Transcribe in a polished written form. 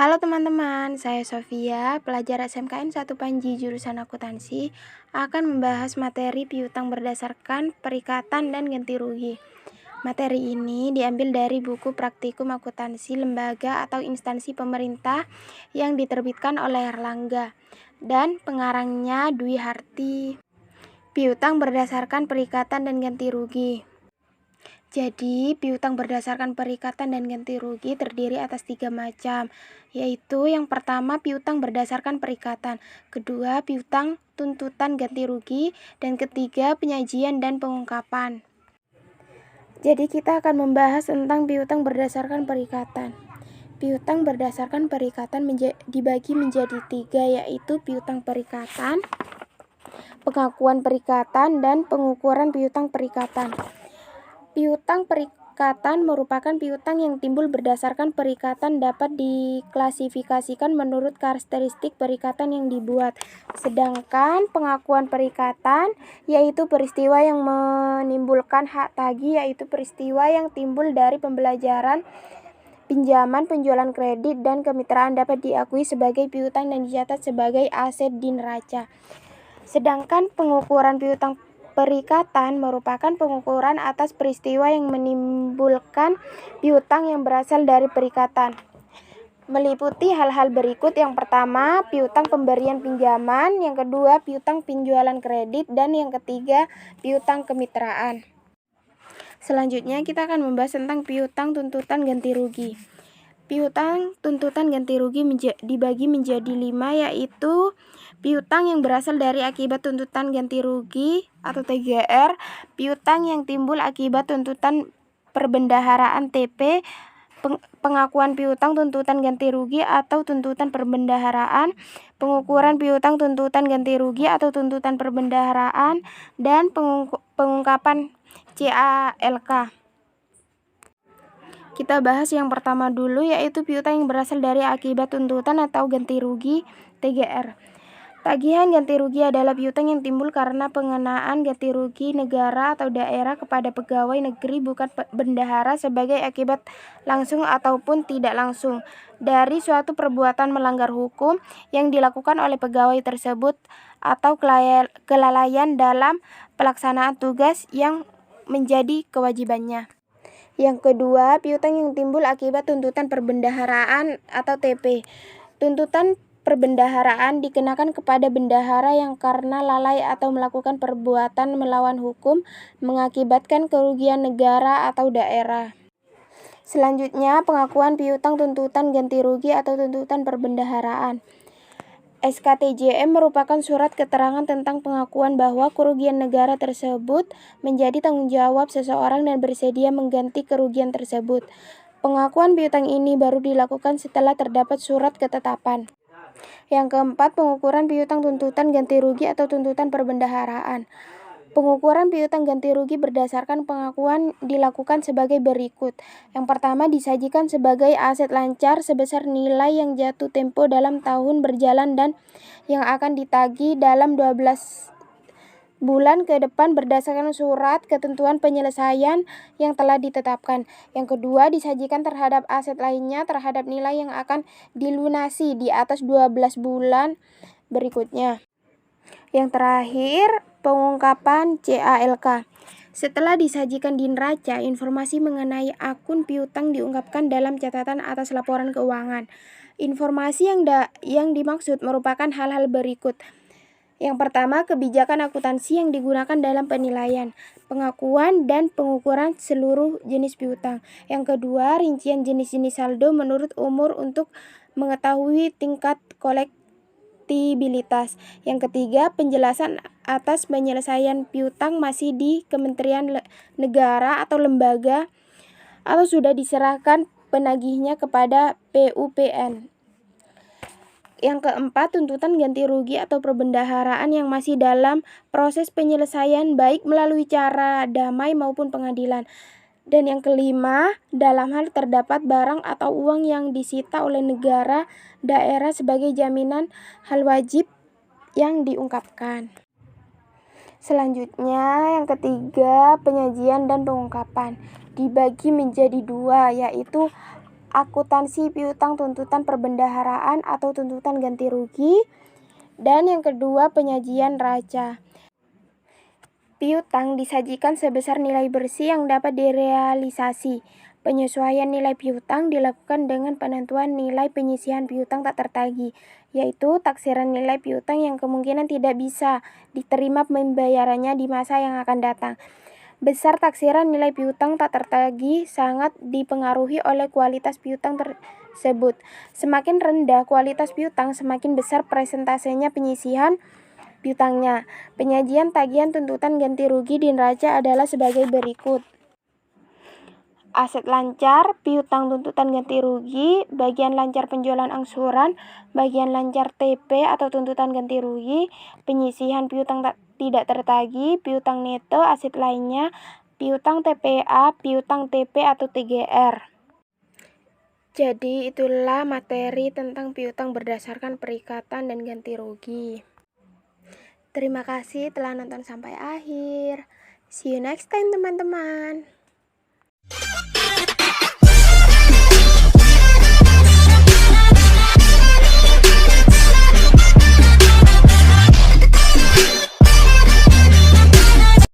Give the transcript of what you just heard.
Halo teman-teman, saya Sofia, pelajar SMKN 1 Panji jurusan akuntansi, akan membahas materi piutang berdasarkan perikatan dan ganti rugi. Materi ini diambil dari buku Praktikum Akuntansi Lembaga atau Instansi Pemerintah yang diterbitkan oleh Erlangga dan pengarangnya Dwi Harti. Piutang berdasarkan perikatan dan ganti rugi. Jadi, piutang berdasarkan perikatan dan ganti rugi terdiri atas 3 macam, yaitu yang pertama piutang berdasarkan perikatan, kedua piutang tuntutan ganti rugi, dan ketiga penyajian dan pengungkapan. Jadi kita akan membahas tentang piutang berdasarkan perikatan. Piutang berdasarkan perikatan dibagi menjadi 3, yaitu piutang perikatan, pengakuan perikatan, dan pengukuran piutang perikatan. Piutang perikatan merupakan piutang yang timbul berdasarkan perikatan, dapat diklasifikasikan menurut karakteristik perikatan yang dibuat. Sedangkan pengakuan perikatan yaitu peristiwa yang menimbulkan hak tagih, yaitu peristiwa yang timbul dari pembelajaran, pinjaman, penjualan kredit, dan kemitraan dapat diakui sebagai piutang dan dicatat sebagai aset di neraca. Sedangkan pengukuran piutang perikatan merupakan pengukuran atas peristiwa yang menimbulkan piutang yang berasal dari perikatan. Meliputi hal-hal berikut: yang pertama, piutang pemberian pinjaman, yang kedua, piutang penjualan kredit, dan yang ketiga, piutang kemitraan. Selanjutnya kita akan membahas tentang piutang tuntutan ganti rugi. Piutang tuntutan ganti rugi dibagi menjadi 5, yaitu piutang yang berasal dari akibat tuntutan ganti rugi atau TGR, piutang yang timbul akibat tuntutan perbendaharaan TP, pengakuan piutang tuntutan ganti rugi atau tuntutan perbendaharaan, pengukuran piutang tuntutan ganti rugi atau tuntutan perbendaharaan, dan pengungkapan CALK. Kita bahas yang pertama dulu, yaitu piutang yang berasal dari akibat tuntutan atau ganti rugi TGR. Tagihan ganti rugi adalah piutang yang timbul karena pengenaan ganti rugi negara atau daerah kepada pegawai negeri bukan bendahara sebagai akibat langsung ataupun tidak langsung dari suatu perbuatan melanggar hukum yang dilakukan oleh pegawai tersebut atau kelalaian dalam pelaksanaan tugas yang menjadi kewajibannya. Yang kedua, piutang yang timbul akibat tuntutan perbendaharaan atau TP. Tuntutan perbendaharaan dikenakan kepada bendahara yang karena lalai atau melakukan perbuatan melawan hukum mengakibatkan kerugian negara atau daerah. Selanjutnya, pengakuan piutang tuntutan ganti rugi atau tuntutan perbendaharaan. SKTJM merupakan surat keterangan tentang pengakuan bahwa kerugian negara tersebut menjadi tanggung jawab seseorang dan bersedia mengganti kerugian tersebut. Pengakuan piutang ini baru dilakukan setelah terdapat surat ketetapan. Yang keempat, pengukuran piutang tuntutan ganti rugi atau tuntutan perbendaharaan. Pengukuran piutang ganti rugi berdasarkan pengakuan dilakukan sebagai berikut. Yang pertama, disajikan sebagai aset lancar sebesar nilai yang jatuh tempo dalam tahun berjalan dan yang akan ditagih dalam 12 bulan ke depan berdasarkan surat ketentuan penyelesaian yang telah ditetapkan. Yang kedua, disajikan terhadap aset lainnya terhadap nilai yang akan dilunasi di atas 12 bulan berikutnya. Yang terakhir, pengungkapan CALK. Setelah disajikan di neraca, informasi mengenai akun piutang diungkapkan dalam catatan atas laporan keuangan. Informasi yang dimaksud merupakan hal-hal berikut. Yang pertama, kebijakan akuntansi yang digunakan dalam penilaian, pengakuan, dan pengukuran seluruh jenis piutang. Yang kedua, rincian jenis-jenis saldo menurut umur untuk mengetahui tingkat kolektibilitas. Yang ketiga, penjelasan atas penyelesaian piutang masih di Kementerian Negara atau lembaga atau sudah diserahkan penagihnya kepada PUPN. Yang keempat, tuntutan ganti rugi atau perbendaharaan yang masih dalam proses penyelesaian baik melalui cara damai maupun pengadilan. Dan yang kelima, dalam hal terdapat barang atau uang yang disita oleh negara, daerah sebagai jaminan hal wajib yang diungkapkan. Selanjutnya, yang ketiga, penyajian dan pengungkapan dibagi menjadi 2, yaitu akuntansi piutang tuntutan perbendaharaan atau tuntutan ganti rugi. Dan yang kedua, penyajian raca. Piutang disajikan sebesar nilai bersih yang dapat direalisasi. Penyesuaian nilai piutang dilakukan dengan penentuan nilai penyisihan piutang tak tertagih, yaitu taksiran nilai piutang yang kemungkinan tidak bisa diterima pembayarannya di masa yang akan datang. Besar taksiran nilai piutang tak tertagih sangat dipengaruhi oleh kualitas piutang tersebut. Semakin rendah kualitas piutang, semakin besar persentasenya penyisihan piutangnya. Penyajian tagihan tuntutan ganti rugi di neraca adalah sebagai berikut. Aset lancar, piutang tuntutan ganti rugi, bagian lancar penjualan angsuran, bagian lancar TP atau tuntutan ganti rugi, penyisihan piutang tidak tertagih, piutang neto, aset lainnya, piutang TPA, piutang TP atau TGR. Jadi itulah materi tentang piutang berdasarkan perikatan dan ganti rugi. Terima kasih telah nonton sampai akhir. See you next time teman-teman.